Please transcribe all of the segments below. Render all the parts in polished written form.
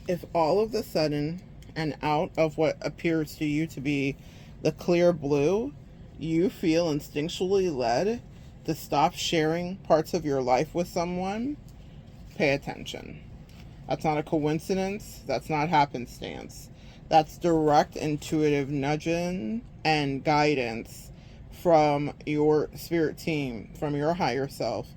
If all of the sudden and out of what appears to you to be the clear blue, you feel instinctually led to stop sharing parts of your life with someone, pay attention. That's not a coincidence. That's not happenstance. That's direct intuitive nudging and guidance from your spirit team, from your higher self,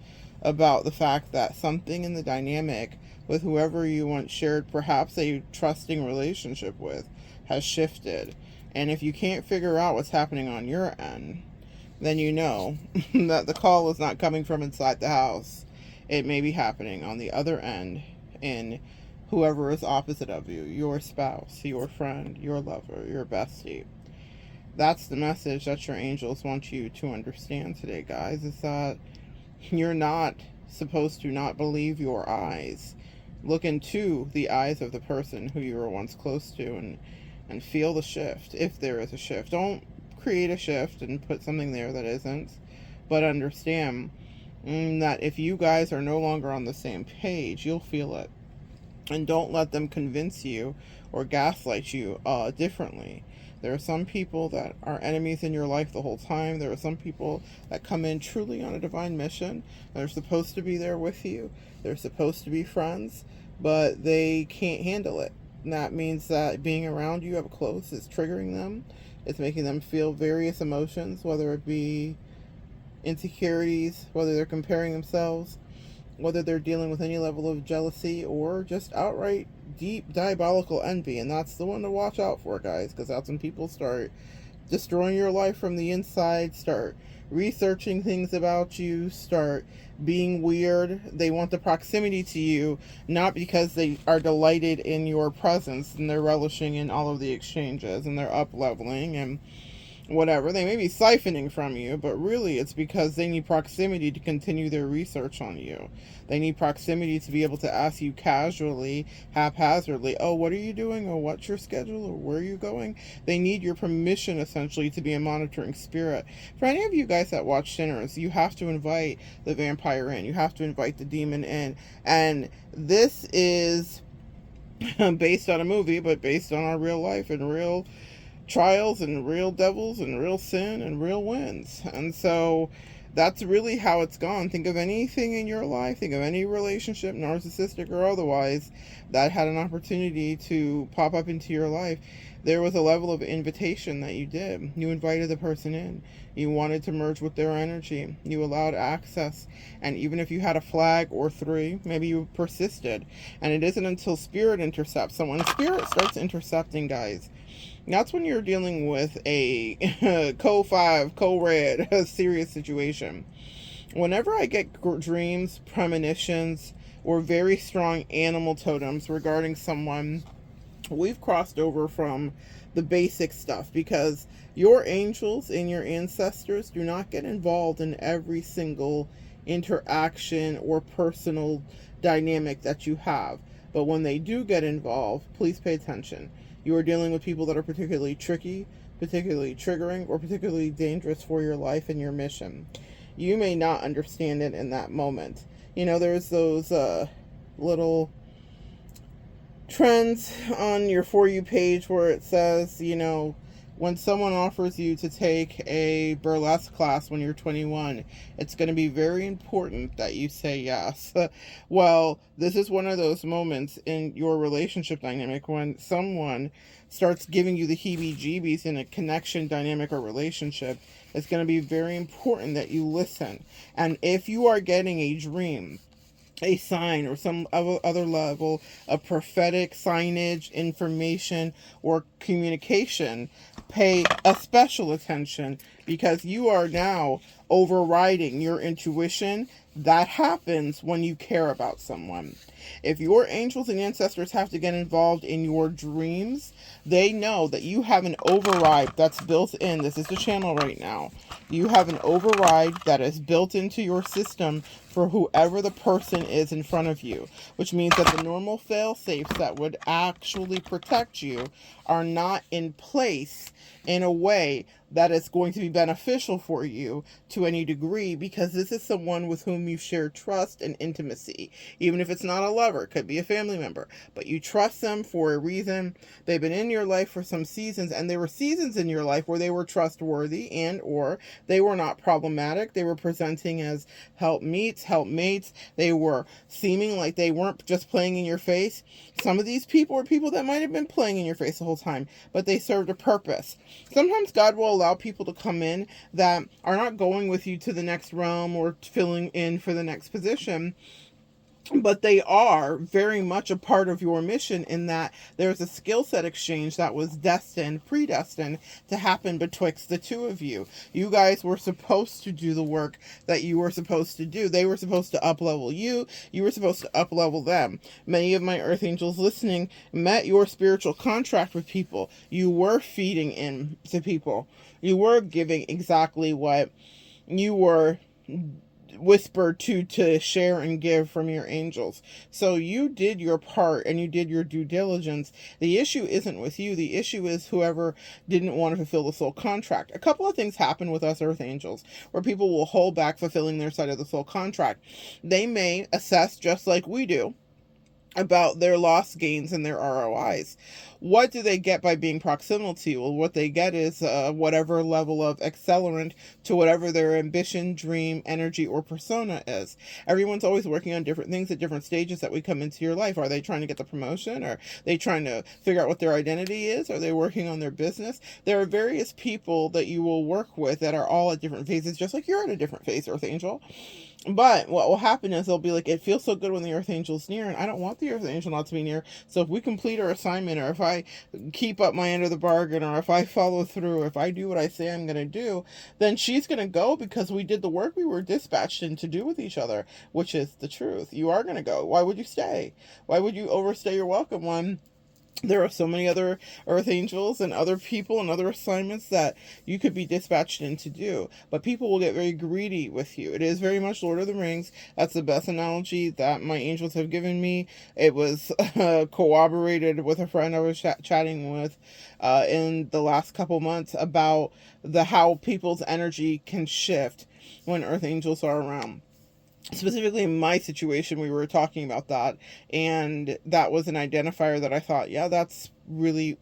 about the fact that something in the dynamic with whoever you once shared perhaps a trusting relationship with has shifted. And if you can't figure out what's happening on your end, then you know that the call is not coming from inside the house. It may be happening on the other end in whoever is opposite of you, your spouse, your friend, your lover, your bestie. That's the message that your angels want you to understand today, guys, is that you're not supposed to not believe your eyes. Look into the eyes of the person who you were once close to, and feel the shift, if there is a shift. Don't create a shift and put something there that isn't, but understand that if you guys are no longer on the same page, you'll feel it. And don't let them convince you or gaslight you differently. There are some people that are enemies in your life the whole time. There are some people that come in truly on a divine mission. They're supposed to be there with you. They're supposed to be friends, but they can't handle it. And that means that being around you up close is triggering them. It's making them feel various emotions, whether it be insecurities, whether they're comparing themselves, whether they're dealing with any level of jealousy, or just outright deep diabolical envy. And that's the one to watch out for, guys, because that's when people start destroying your life from the inside, start researching things about you, start being weird. They want the proximity to you, not because they are delighted in your presence and they're relishing in all of the exchanges and they're up leveling and whatever. They may be siphoning from you, but really it's because they need proximity to continue their research on you. They need proximity to be able to ask you casually, haphazardly, oh, what are you doing? Or what's your schedule? Or where are you going? They need your permission, essentially, to be a monitoring spirit. For any of you guys that watch Sinners, you have to invite the vampire in. You have to invite the demon in. And this is based on a movie, but based on our real life and real trials and real devils and real sin and real wins. And so that's really how it's gone. Think of anything in your life, think of any relationship, narcissistic or otherwise, that had an opportunity to pop up into your life. There was a level of invitation that you did. You invited the person in. You wanted to merge with their energy. You allowed access. And even if you had a flag or three, maybe you persisted. And it isn't until spirit intercepts. So when spirit starts intercepting, guys, that's when you're dealing with a co-red, serious situation. Whenever I get dreams, premonitions, or very strong animal totems regarding someone, we've crossed over from the basic stuff, because your angels and your ancestors do not get involved in every single interaction or personal dynamic that you have. But when they do get involved, please pay attention. You are dealing with people that are particularly tricky, particularly triggering, or particularly dangerous for your life and your mission. You may not understand it in that moment. You know, there's those little trends on your For You page where it says, you know, when someone offers you to take a burlesque class when you're 21, it's going to be very important that you say yes. Well, this is one of those moments in your relationship dynamic when someone starts giving you the heebie-jeebies in a connection dynamic or relationship. It's going to be very important that you listen. And if you are getting a dream, a sign, or some other level of prophetic signage, information, or communication, pay a special attention, because you are now overriding your intuition. That happens when you care about someone. If your angels and ancestors have to get involved in your dreams, they know that you have an override that's built in. This is the channel right now. You have an override that is built into your system for whoever the person is in front of you, which means that the normal fail-safes that would actually protect you are not in place in a way that it's going to be beneficial for you to any degree, because this is someone with whom you share trust and intimacy. Even if it's not a lover, it could be a family member, but you trust them for a reason. They've been in your life for some seasons, and there were seasons in your life where they were trustworthy and or they were not problematic. They were presenting as helpmates. They were seeming like they weren't just playing in your face. Some of these people were people that might have been playing in your face the whole time, but they served a purpose. Sometimes God will allow people to come in that are not going with you to the next realm or filling in for the next position, but they are very much a part of your mission, in that there's a skill set exchange that was predestined to happen betwixt the two of you. You guys were supposed to do the work that you were supposed to do. They were supposed to up-level you. You were supposed to up-level them. Many of my earth angels listening met your spiritual contract with people. You were feeding in to people. You were giving exactly what you were whispered to share and give from your angels. So you did your part and you did your due diligence. The issue isn't with you. The issue is whoever didn't want to fulfill the soul contract. A couple of things happen with us earth angels where people will hold back fulfilling their side of the soul contract. They may assess, just like we do, about their loss gains and their ROIs. What do they get by being proximal to you? Well, what they get is whatever level of accelerant to whatever their ambition, dream, energy, or persona is. Everyone's always working on different things at different stages that we come into your life. Are they trying to get the promotion? Are they trying to figure out what their identity is? Are they working on their business? There are various people that you will work with that are all at different phases, just like you're at a different phase, Earth Angel. But what will happen is they'll be like, it feels so good when the Earth Angel's near, and I don't want the Earth Angel not to be near. So if we complete our assignment, or if I keep up my end of the bargain, or if I follow through, if I do what I say I'm going to do, then she's going to go because we did the work we were dispatched in to do with each other, which is the truth. You are going to go. Why would you stay? Why would you overstay your welcome when there are so many other earth angels and other people and other assignments that you could be dispatched in to do? But people will get very greedy with you. It is very much Lord of the Rings. That's the best analogy that my angels have given me. It was corroborated with a friend I was chatting with in the last couple months about how people's energy can shift when earth angels are around. Specifically in my situation, we were talking about that, and that was an identifier that I thought, yeah, that's really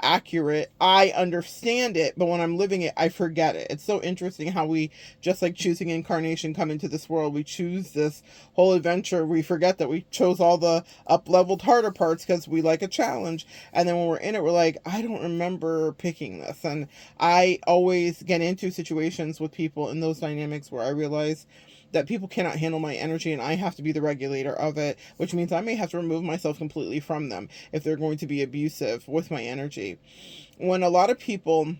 accurate. I understand it, but when I'm living it, I forget it. It's so interesting how we, just like choosing incarnation, come into this world. We choose this whole adventure. We forget that we chose all the up-leveled harder parts because we like a challenge. And then when we're in it, we're like, I don't remember picking this. And I always get into situations with people in those dynamics where I realize that people cannot handle my energy and I have to be the regulator of it, which means I may have to remove myself completely from them if they're going to be abusive with my energy. When a lot of people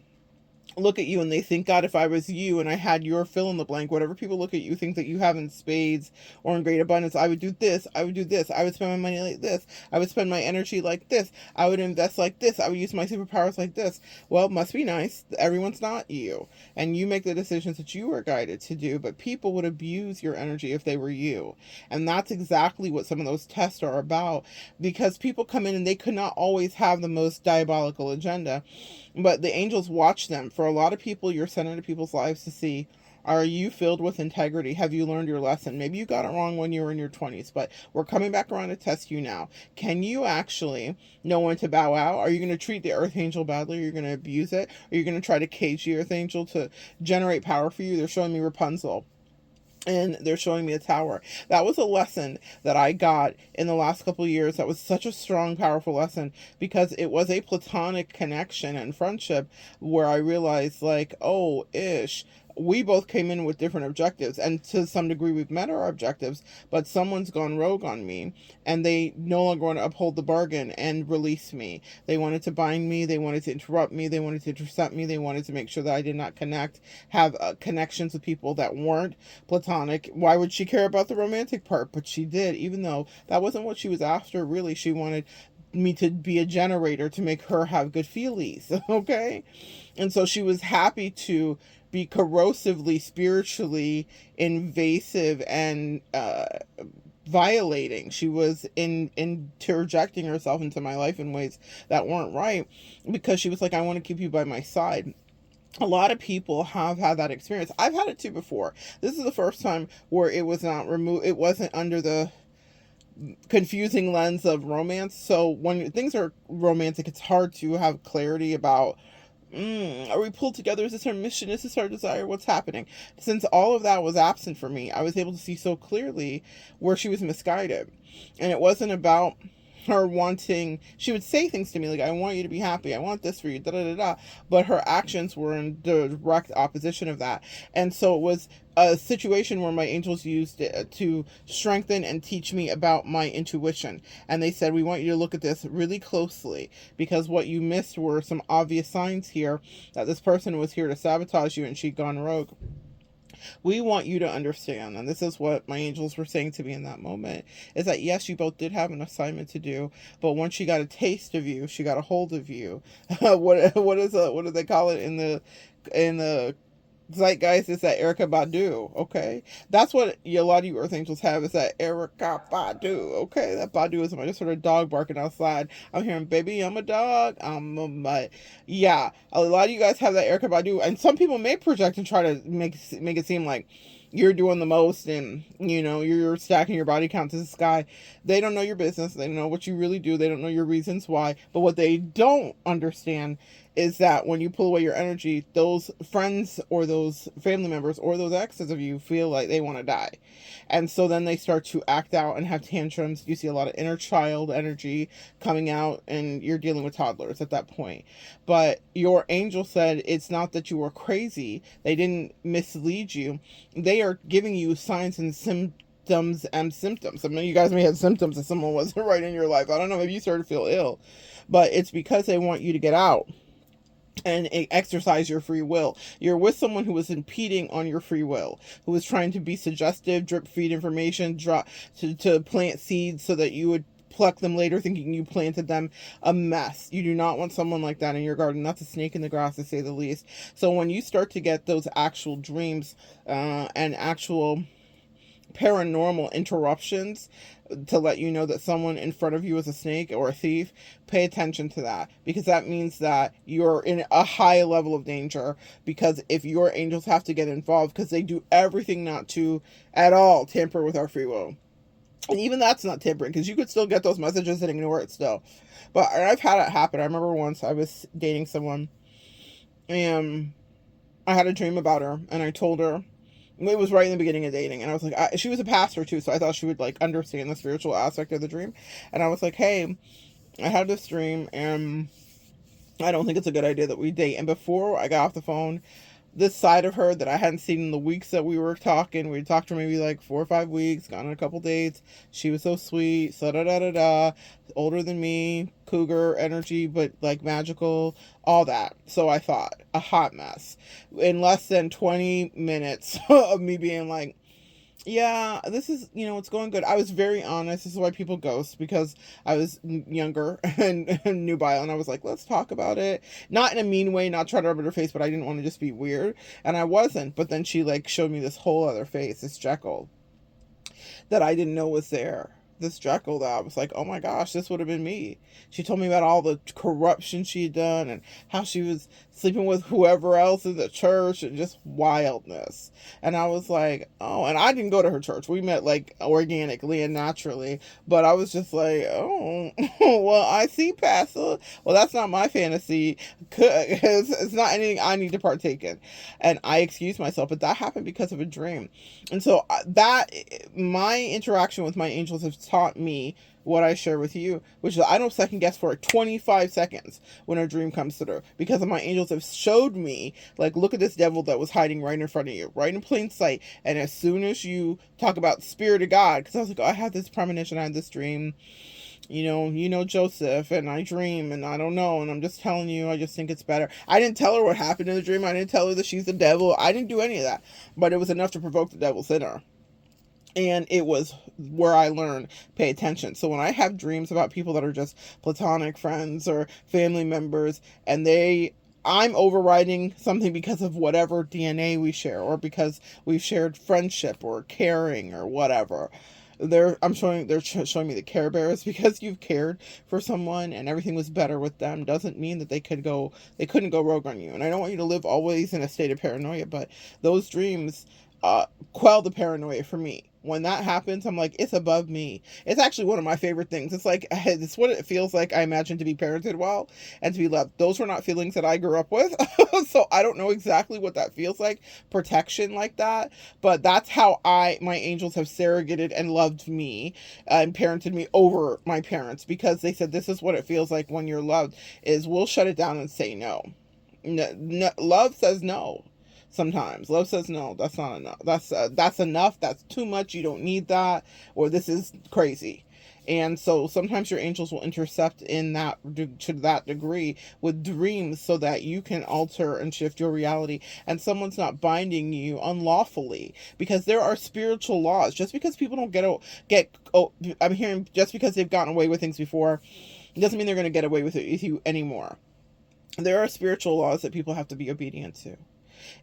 look at you and they think, God, if I was you and I had your fill in the blank, whatever people look at you think that you have in spades or in great abundance, I would do this, I would do this, I would spend my money like this, I would spend my energy like this, I would invest like this, I would use my superpowers like this. Well, it must be nice. Everyone's not you. And you make the decisions that you are guided to do, but people would abuse your energy if they were you. And that's exactly what some of those tests are about, because people come in and they could not always have the most diabolical agenda, but the angels watch them. For a lot of people, you're sent into people's lives to see, are you filled with integrity? Have you learned your lesson? Maybe you got it wrong when you were in your 20s, but we're coming back around to test you now. Can you actually know when to bow out? Are you going to treat the earth angel badly? Are you going to abuse it? Are you going to try to cage the earth angel to generate power for you? They're showing me Rapunzel. And they're showing me a tower. That was a lesson that I got in the last couple of years. That was such a strong, powerful lesson, because it was a platonic connection and friendship where I realized, like, oh, we both came in with different objectives, and to some degree we've met our objectives, but someone's gone rogue on me and they no longer want to uphold the bargain and release me. They wanted to bind me, they wanted to interrupt me, they wanted to intercept me, they wanted to make sure that I did not have connections with people that weren't platonic. Why would she care about the romantic part? But she did, even though that wasn't what she was after. Really, she wanted me to be a generator to make her have good feelings. Okay. And so she was happy to be corrosively, spiritually invasive and violating. She was interjecting herself into my life in ways that weren't right, because she was like, I want to keep you by my side. A lot of people have had that experience. I've had it too before. This is the first time where it was not removed. It wasn't under the confusing lens of romance. So when things are romantic, it's hard to have clarity about, are we pulled together? Is this our mission? Is this our desire? What's happening? Since all of that was absent for me, I was able to see so clearly where she was misguided. And it wasn't about her wanting, she would say things to me like, I want you to be happy, I want this for you, da da da da, but her actions were in direct opposition of that. And so it was a situation where my angels used it to strengthen and teach me about my intuition. And they said, we want you to look at this really closely, because what you missed were some obvious signs here that this person was here to sabotage you and she'd gone rogue. We want you to understand, and this is what my angels were saying to me in that moment, is that yes, you both did have an assignment to do, but once she got a taste of you, she got a hold of you. What do they call it in the zeitgeist? Is that Erica Badu? Okay, that's what a lot of you Earth Angels have, is that Erica Badu. Okay, that Badu is my just sort of dog barking outside. I'm hearing, baby, I'm a dog. Yeah, a lot of you guys have that Erica Badu, and some people may project and try to make it seem like you're doing the most, and you're stacking your body count to the sky. They don't know your business. They don't know what you really do. They don't know your reasons why. But what they don't understand is that when you pull away your energy, those friends or those family members or those exes of you feel like they want to die. And so then they start to act out and have tantrums. You see a lot of inner child energy coming out, and you're dealing with toddlers at that point. But your angel said it's not that you were crazy. They didn't mislead you. They are giving you signs and symptoms and symptoms. I mean, you guys may have symptoms that someone wasn't right in your life. I don't know, maybe you started to feel ill, but it's because they want you to get out and exercise your free will. You're with someone who was impeding on your free will, who was trying to be suggestive, drip feed information, drop to plant seeds so that you would pluck them later thinking you planted them. A mess. You do not want someone like that in your garden. That's a snake in the grass, to say the least. So when you start to get those actual dreams and actual paranormal interruptions to let you know that someone in front of you is a snake or a thief, pay attention to that, because that means that you're in a high level of danger. Because if your angels have to get involved, because they do everything not to at all tamper with our free will, and even that's not tampering, because you could still get those messages and ignore it still. But I've had it happen. I remember once I was dating someone, and I had a dream about her, and I told her, it was right in the beginning of dating, and I was like, she was a pastor too, so I thought she would like understand the spiritual aspect of the dream. And I was like, hey, I had this dream, and I don't think it's a good idea that we date. And before I got off the phone, this side of her that I hadn't seen in the weeks that we were talking, we talked for maybe like 4 or 5 weeks, gone on a couple dates. She was so sweet, so da da da da, older than me, cougar energy, but like magical, all that. So I thought, a hot mess. In less than 20 minutes of me being like, yeah, this is, it's going good. I was very honest. This is why people ghost, because I was younger and nubile, and I was like, let's talk about it. Not in a mean way, not try to rub it in her face, but I didn't want to just be weird. And I wasn't. But then she like showed me this whole other face, this Jekyll that I didn't know was there. This Jekyll that I was like, oh my gosh, this would have been me. She told me about all the corruption she'd done and how she was sleeping with whoever else in the church and just wildness. And I was like, oh, and I didn't go to her church. We met like organically and naturally, but I was just like, oh, well, I see, Pastor. Well, that's not my fantasy. It's not anything I need to partake in. And I excused myself, but that happened because of a dream. And so my interaction with my angels has taught me what I share with you, which is I don't second guess for 25 seconds when a dream comes through, because my angels have showed me, like, look at this devil that was hiding right in front of you, right in plain sight. And as soon as you talk about Spirit of God, because I was like, oh, I had this premonition, I had this dream, Joseph, and I dream, and I don't know, and I'm just telling you, I just think it's better. I didn't tell her what happened in the dream. I didn't tell her that she's the devil. I didn't do any of that, but it was enough to provoke the devil's in her. And it was where I learned, pay attention. So when I have dreams about people that are just platonic friends or family members, and I'm overriding something because of whatever DNA we share, or because we've shared friendship or caring or whatever. They're showing me the Care Bears. Because you've cared for someone and everything was better with them doesn't mean that they couldn't go rogue on you. And I don't want you to live always in a state of paranoia, but those dreams quell the paranoia for me. When that happens, I'm like, it's above me. It's actually one of my favorite things. It's like, it's what it feels like, I imagine, to be parented well and to be loved. Those were not feelings that I grew up with. So I don't know exactly what that feels like, protection like that. But that's how my angels have surrogated and loved me and parented me over my parents, because they said, this is what it feels like when you're loved, is we'll shut it down and say no. No, no, love says no. Sometimes love says no, that's not enough, that's enough, that's too much, you don't need that, or this is crazy. And so sometimes your angels will intercept in that, to that degree, with dreams, so that you can alter and shift your reality and someone's not binding you unlawfully. Because there are spiritual laws. Just because people don't I'm hearing, just because they've gotten away with things before doesn't mean they're going to get away with it with you anymore. There are spiritual laws that people have to be obedient to.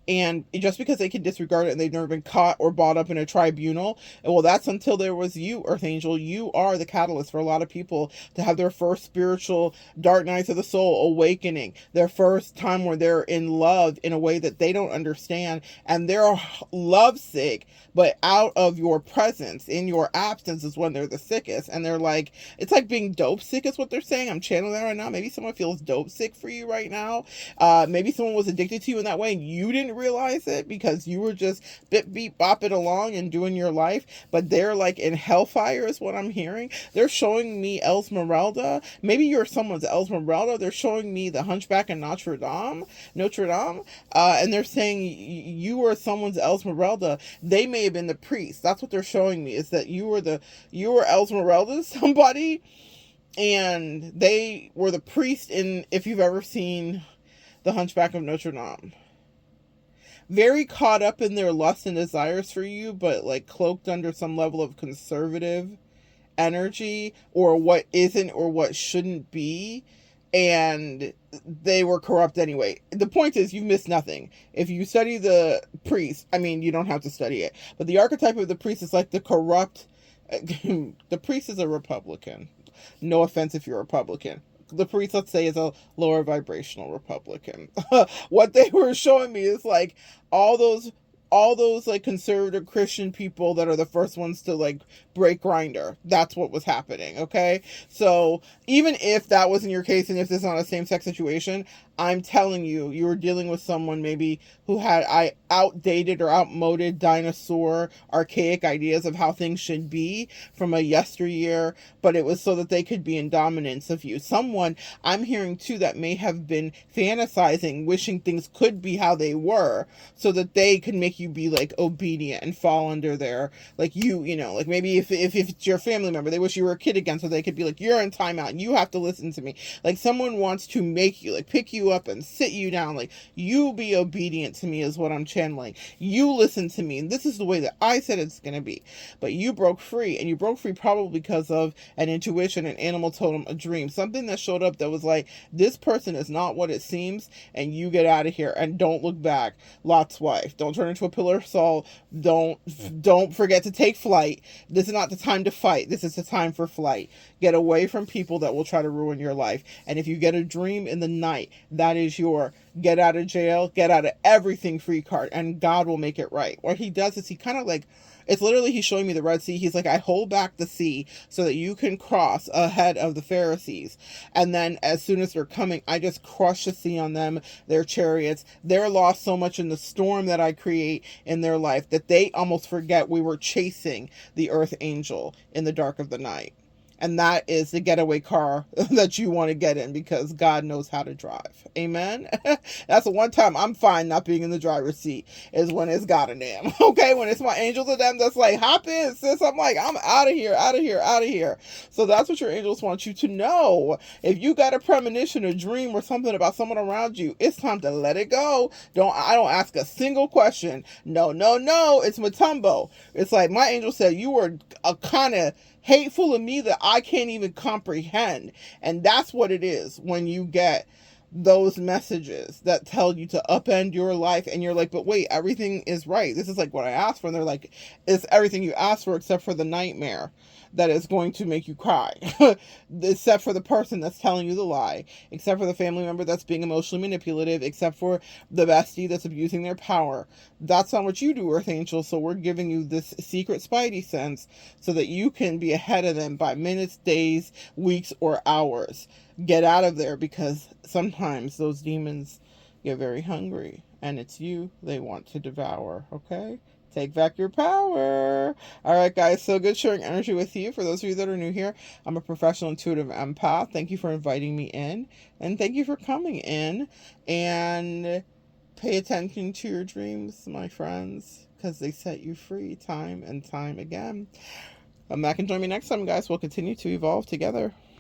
And just because they can disregard it and they've never been caught or brought up in a tribunal, well, that's until there was you, Earth Angel. You are the catalyst for a lot of people to have their first spiritual dark nights of the soul awakening, their first time where they're in love in a way that they don't understand, and they're lovesick, but out of your presence, in your absence, is when they're the sickest. And they're like, it's like being dope sick is what they're saying. I'm channeling that right now. Maybe someone feels dope sick for you right now. Maybe someone was addicted to you in that way and you didn't realize it because you were just beep bopping along and doing your life. But they're like in hellfire is what I'm hearing. They're showing me Esmeralda. Maybe you're someone's Esmeralda. They're showing me the Hunchback of Notre Dame. And they're saying you were someone's Esmeralda. They may have been the priest. That's what they're showing me, is that you were Esmeralda somebody, and they were the priest in, if you've ever seen the Hunchback of Notre Dame. Very caught up in their lust and desires for you, but like cloaked under some level of conservative energy, or what isn't or what shouldn't be. And they were corrupt anyway. The point is, you've missed nothing. If you study the priest, I mean, you don't have to study it, but the archetype of the priest is like the corrupt. The priest is a Republican. No offense if you're a Republican. The priest, let's say, is a lower vibrational Republican. What they were showing me is like all those like conservative Christian people that are the first ones to like break Grindr. That's what was happening. Okay. So even if that wasn't your case, and if this is not a same-sex situation, I'm telling you, you were dealing with someone maybe who had outdated or outmoded dinosaur archaic ideas of how things should be from a yesteryear, but it was so that they could be in dominance of you. Someone I'm hearing too that may have been fantasizing, wishing things could be how they were, so that they could make you be like obedient and fall under their, like like maybe if it's your family member, they wish you were a kid again, so they could be like, you're in timeout and you have to listen to me. Like someone wants to make you, like pick you up and sit you down, like you be obedient to me is what I'm channeling. You listen to me, and this is the way that I said it's going to be. But you broke free, and you broke free probably because of an intuition, an animal totem, a dream, something that showed up that was like, this person is not what it seems, and you get out of here and don't look back. Lot's wife. Don't turn into a pillar of salt. Don't forget to take flight. This is not the time to fight. This is the time for flight. Get away from people that will try to ruin your life. And if you get a dream in the night, that is your get out of jail, get out of everything free card, and God will make it right. What he does is he kind of like, it's literally, he's showing me the Red Sea. He's like, I hold back the sea so that you can cross ahead of the Pharisees. And then as soon as they're coming, I just crush the sea on them, their chariots. They're lost so much in the storm that I create in their life that they almost forget we were chasing the Earth Angel in the dark of the night. And that is the getaway car that you want to get in, because God knows how to drive. Amen. That's the one time I'm fine not being in the driver's seat, is when it's God and them. Okay. When it's my angels and them that's like, hop in, sis. I'm like, I'm out of here, out of here, out of here. So that's what your angels want you to know. If you got a premonition, a dream, or something about someone around you, it's time to let it go. I don't ask a single question. No. It's Matumbo. It's like my angel said, you were a kind of hateful of me that I can't even comprehend. And that's what it is when you get those messages that tell you to upend your life, and you're like, but wait, everything is right. This is like what I asked for. And they're like, it's everything you asked for except for the nightmare that is going to make you cry. Except for the person that's telling you the lie, except for the family member that's being emotionally manipulative, except for the bestie that's abusing their power. That's not what you do, Earth Angel. So we're giving you this secret spidey sense so that you can be ahead of them by minutes, days, weeks, or hours. Get out of there, because sometimes those demons get very hungry and it's you they want to devour. Okay? Take back your power. All right, guys. So good sharing energy with you. For those of you that are new here, I'm a professional intuitive empath. Thank you for inviting me in. And thank you for coming in. And pay attention to your dreams, my friends, because they set you free time and time again. Come back and join me next time, guys. We'll continue to evolve together.